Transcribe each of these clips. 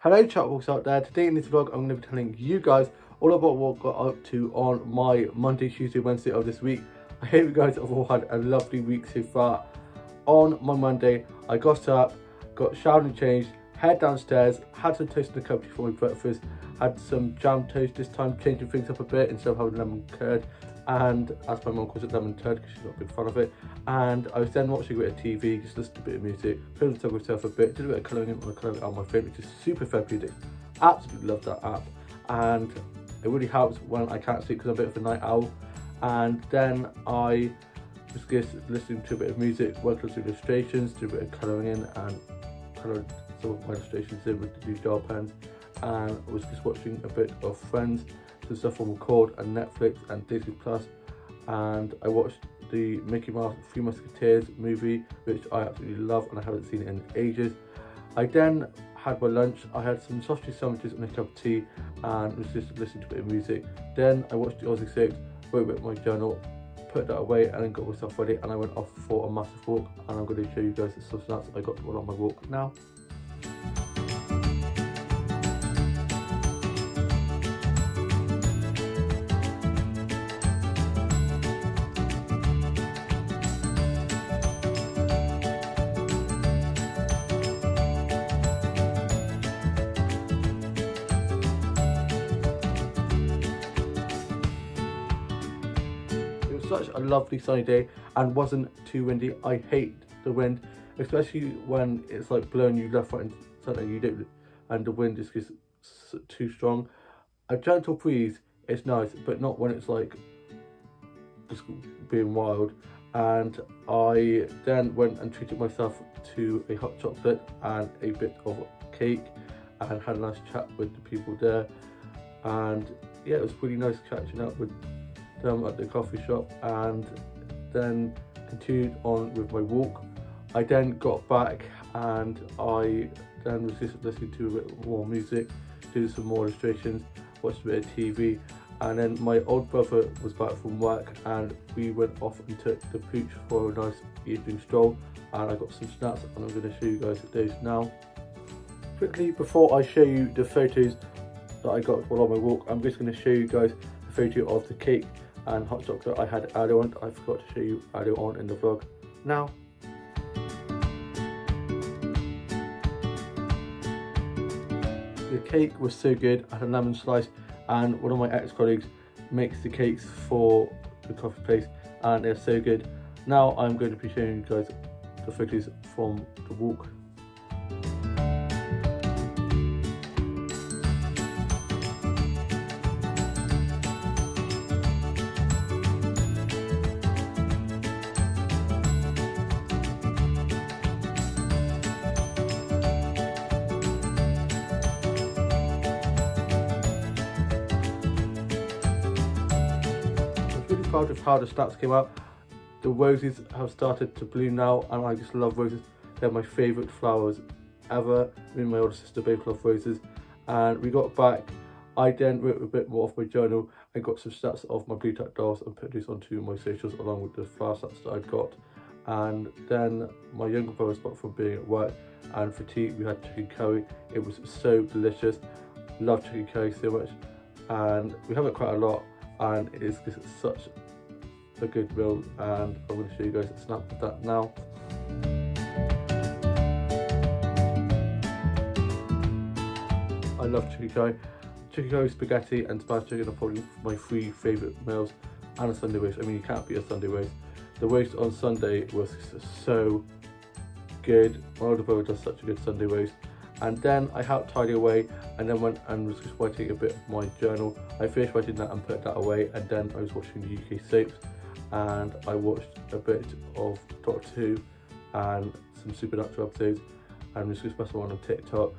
Hello chatbox out there. Today in this vlog I'm going to be telling you guys all about what I got up to on my Monday, Tuesday, Wednesday of this week. I hope you guys have all had a lovely week so far. On my Monday I got up, got showered and changed, head downstairs, had some toast and a cup of tea for my breakfast, had some jam toast this time, changing things up a bit instead of having lemon curd, and as my mum calls it, lemon turd because she's not a big fan of it. And I was then watching a bit of TV, just listening to a bit of music, playing with myself a bit, did a bit of colouring in on the colouring on my phone, which is super therapeutic. Absolutely love that app, and it really helps when I can't sleep because I'm a bit of a night owl. And then I was just listening to a bit of music, worked on some illustrations, did a bit of colouring in and coloured some of my illustrations in with the new gel pens, and I was just watching a bit of Friends, some stuff on Record and Netflix and Disney Plus, and I watched the Mickey Mouse Three Musketeers movie, which I absolutely love and I haven't seen it in ages. I then had my lunch. I had some sausage sandwiches and a cup of tea and was just listening to a bit of music. Then I watched the Aussie Soaps, wrote a bit of my journal, put that away, and then got myself ready and I went off for a massive walk, and I'm going to show you guys some snacks I got while on my walk now. Such a lovely sunny day and wasn't too windy. I hate the wind, especially when it's like blowing you left, right and centre, and the wind is just too strong. A gentle breeze is nice, but not when it's like just being wild. And I then went and treated myself to a hot chocolate and a bit of cake and had a nice chat with the people there. And yeah, it was really nice catching up with them at the coffee shop, and then continued on with my walk. I then got back and I then was just listening to a bit more music, doing some more illustrations, watched a bit of TV, and then my old brother was back from work and we went off and took the pooch for a nice evening stroll, and I got some snacks and I'm going to show you guys those now. Quickly, before I show you the photos that I got while on my walk, I'm just going to show you guys the photo of the cake and hot chocolate I had earlier on. I forgot to show you earlier on in the vlog. Now, the cake was so good. I had a lemon slice, and one of my ex-colleagues makes the cakes for the coffee place and they're so good. Now I'm going to be showing you guys the photos from the walk. Proud of how the stats came out. The roses have started to bloom now and I just love roses. They're my favourite flowers ever. Me and my older sister both love roses. And we got back, I then wrote a bit more off my journal and got some stats of my blue tack dolls and put these onto my socials along with the flower stats that I'd got. And then my younger brother was back from being at work, and for tea we had chicken curry. It was so delicious. Love chicken curry so much, and we have it quite a lot, and it is just such a good meal, and I'm going to show you guys a snap of that now. I love chicken curry. Chicken curry, spaghetti and spiced chicken are probably my three favourite meals, and a Sunday roast. I mean, you can't beat a Sunday roast. The roast on Sunday was so good. My older brother does such a good Sunday roast. And then I helped tidy away and then went and was just writing a bit of my journal. I finished writing that and put that away, and then I was watching the UK soaps, and I watched a bit of Doctor Who and some Supernatural episodes, and was just messing around on TikTok,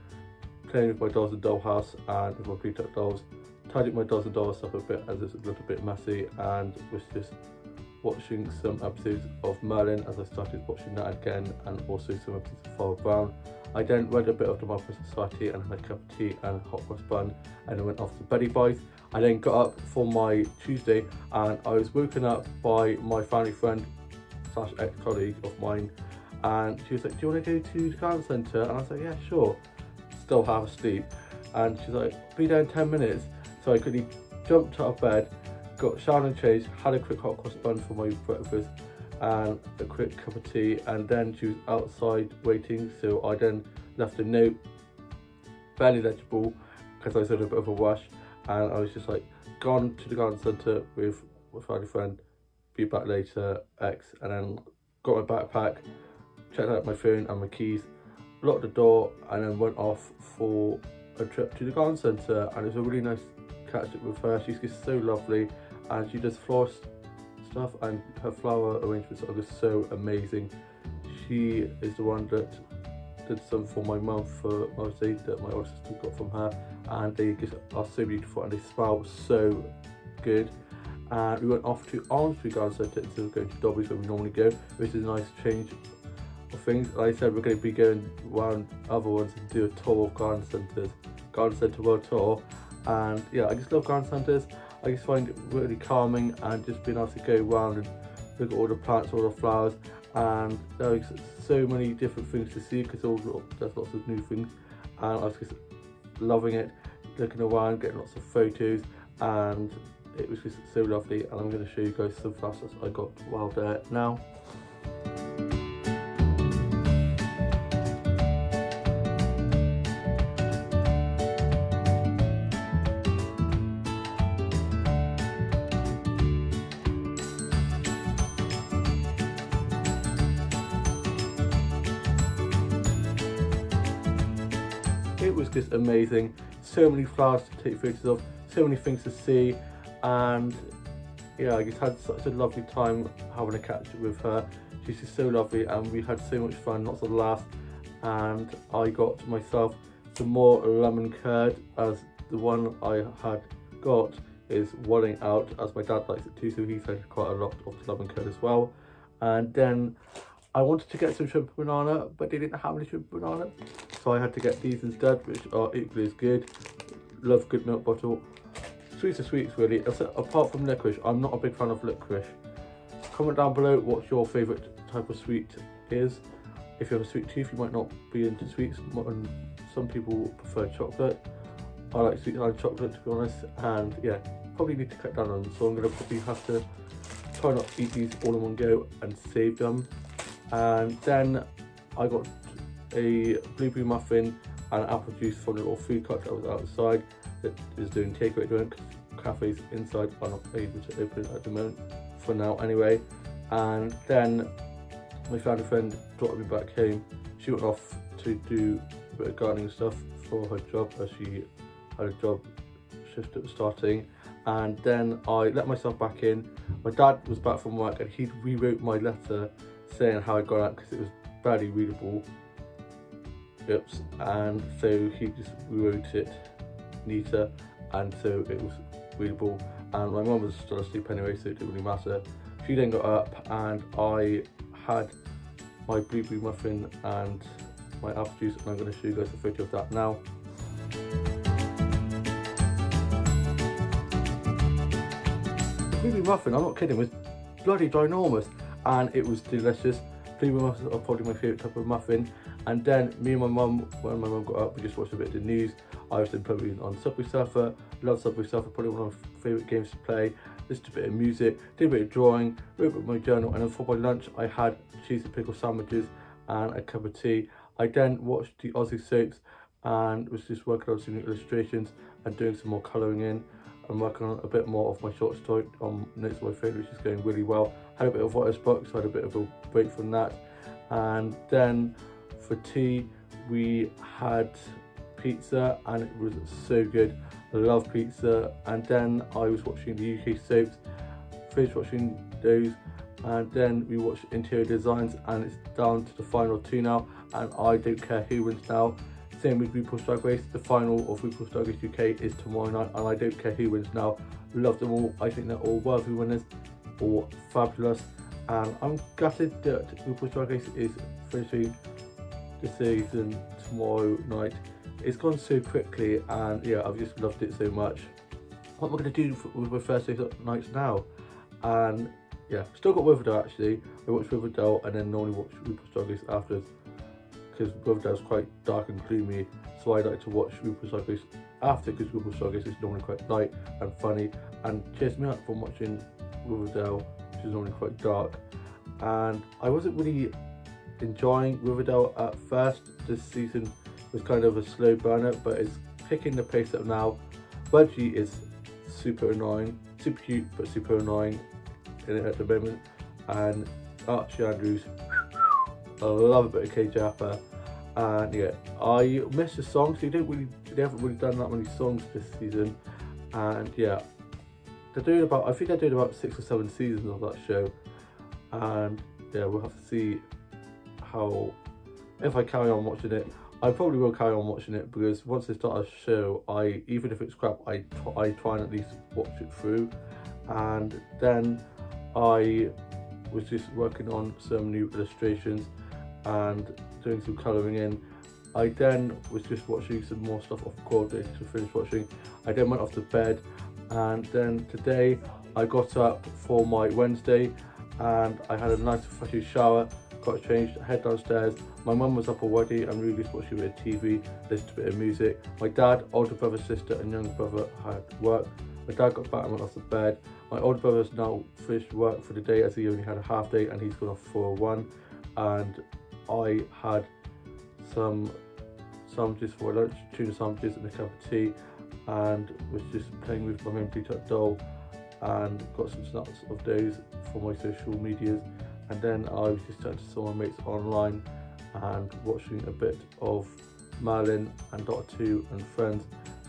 playing with my dolls and dollhouse and with my blue tack dolls. Tidied my dolls and dollhouse up a bit as it's a little bit messy, and was just watching some episodes of Merlin as I started watching that again, and also some episodes of Father Brown. I then read a bit of the Marvel Society and had a cup of tea and a hot cross bun, and then went off to Betty Boys. I then got up for my Tuesday and I was woken up by my family friend slash ex-colleague of mine, and she was like, do you want to go to the garden centre? And I was like, yeah, sure. still half asleep, and she's like, be there in 10 minutes. So I quickly jumped out of bed, got showered and changed, had a quick hot cross bun for my breakfast and a quick cup of tea, and then she was outside waiting. So I then left a note, barely legible because I was in a bit of a rush, and I was just like, gone to the garden centre with my family friend, be back later, X, and then got my backpack, checked out my phone and my keys, locked the door, and then went off for a trip to the garden centre. And it was a really nice catch up with her. She's just so lovely, and she does floral stuff, and her flower arrangements are just so amazing. She is the one that did some for my mum for Mother's Day that my older sister got from her, and they just are so beautiful and they smell so good. And we went off to Almondsbury Garden Centre instead of going to Dobby's where we normally go, which is a nice change of things. Like I said, we're going to be going around other ones and do a tour of garden centres, garden centre world tour. And yeah, I just love garden centres. I just find it really calming, and just being able to go around and look at all the plants, all the flowers, and there's so many different things to see because there's lots of new things, and I was just loving it, looking around, getting lots of photos, and it was just so lovely. And I'm going to show you guys some flowers I got while there now. It was just amazing. So many flowers to take photos of, so many things to see, and yeah, I just had such a lovely time having a catch up with her. She's just so lovely, and we had so much fun, lots of laughs, and I got myself some more lemon curd, as the one I had got is running out, as my dad likes it too, so he's had quite a lot of the lemon curd as well. And then I wanted to get some shrimp banana, but they didn't have any shrimp banana, so I had to get these instead, which are equally as good. Love good milk bottle. Sweets are sweets really. Apart from licorice, I'm not a big fan of licorice. Comment down below what your favourite type of sweet is. If you have a sweet tooth, you might not be into sweets. Some people prefer chocolate. I like sweet and chocolate, to be honest, and yeah, probably need to cut down on them, so I'm going to probably have to try not to eat these all in one go and save them. And then I got a blueberry muffin and apple juice from the little food cart that was outside that is doing takeaway drink. Cafes inside are not able to open at the moment, for now anyway. And then my family friend brought me back home. She went off to do a bit of gardening stuff for her job, as she had a job shift that was starting. And then I let myself back in. My dad was back from work, and he rewrote my letter saying how I'd gone out because it was barely readable. Oops. And so he just rewrote it neater, and so it was readable. And my mum was still asleep anyway, so it didn't really matter. She then got up, and I had my blueberry muffin and my apple juice, and I'm going to show you guys a photo of that now. The blueberry muffin, I'm not kidding, was bloody ginormous, and it was delicious. Blueberry muffins are probably my favourite type of muffin. And then me and my mum, when my mum got up, we just watched a bit of the news. I was then probably on Subway Surfer. Love Subway Surfer, probably one of my favourite games to play. Listened to a bit of music, did a bit of drawing, wrote a bit of my journal, and then for my lunch I had cheese and pickle sandwiches and a cup of tea. I then watched the Aussie soaps and was just working on some new illustrations and doing some more colouring in. I'm working on a bit more of my short story on Notes of My Favourite, which is going really well. Had a bit of writer's block, so I had a bit of a break from that. And then for tea we had pizza, and it was so good. I love pizza. And then I was watching the UK soaps, finished watching those, and then we watched Interior Designs, and it's down to the final two now, and I don't care who wins now. Same with RuPaul's Drag Race. The final of RuPaul's Drag Race UK is tomorrow night, and I don't care who wins now. Love them all. I think they're all worthy winners, all fabulous, and I'm gutted that RuPaul's Drag Race is finishing the season tomorrow night. It's gone so quickly, and yeah, I've just loved it so much. What am I going to do with my Thursday nights now? And yeah, still got Riverdale actually. I watch Riverdale and then normally watch RuPaul's Drag Race afterwards, because Riverdale's quite dark and gloomy, so I like to watch RuPaul's Drag Race after, because RuPaul's Drag Race is normally quite light and funny and cheers me up from watching Riverdale, which is normally quite dark. And I wasn't really enjoying Riverdale at first. This season was kind of a slow burner, but it's picking the pace up now. Reggie is super annoying, super cute but super annoying in it at the moment, and Archie Andrews, I love a bit of Kate Japper. And yeah, I miss the songs. They haven't really done that many songs this season, and yeah, they're doing about, I think they're doing about 6 or 7 seasons of that show, and yeah, we'll have to see how, if I carry on watching it. I probably will carry on watching it, because once they start a show, even if it's crap, I try and at least watch it through. And then I was just working on some new illustrations and doing some colouring in. I then was just watching some more stuff off Broadway to finish watching. I then went off to bed, and then today I got up for my Wednesday and I had a nice refreshing shower, got changed, head downstairs. My mum was up already and we were just watching a bit of TV, listened to a bit of music. My dad, older brother, sister and younger brother had work. My dad got back and went off to bed. My older brother's now finished work for the day, as he only had a half day and he's gone off for one. And I had some sandwiches for lunch, tuna sandwiches and a cup of tea, and was just playing with my memory tuck doll and got some snaps of those for my social medias. And then I was just chatting to some of my mates online and watching a bit of Merlin and Dr. 2 and Friends,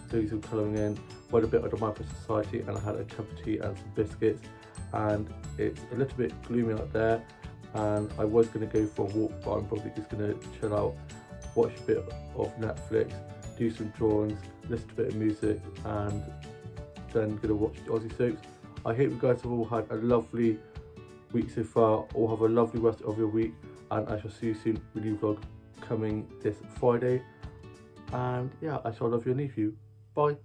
doing some colouring in, read a bit of the Micro Society, and I had a cup of tea and some biscuits. And it's a little bit gloomy out there, and I was going to go for a walk, but I'm probably just going to chill out, watch a bit of Netflix, do some drawings, listen to a bit of music, and then going to watch the Aussie soaps. I hope you guys have all had a lovely week so far, or have a lovely rest of your week, and I shall see you soon with a new vlog coming this Friday. And yeah, I shall love you and leave you. Bye.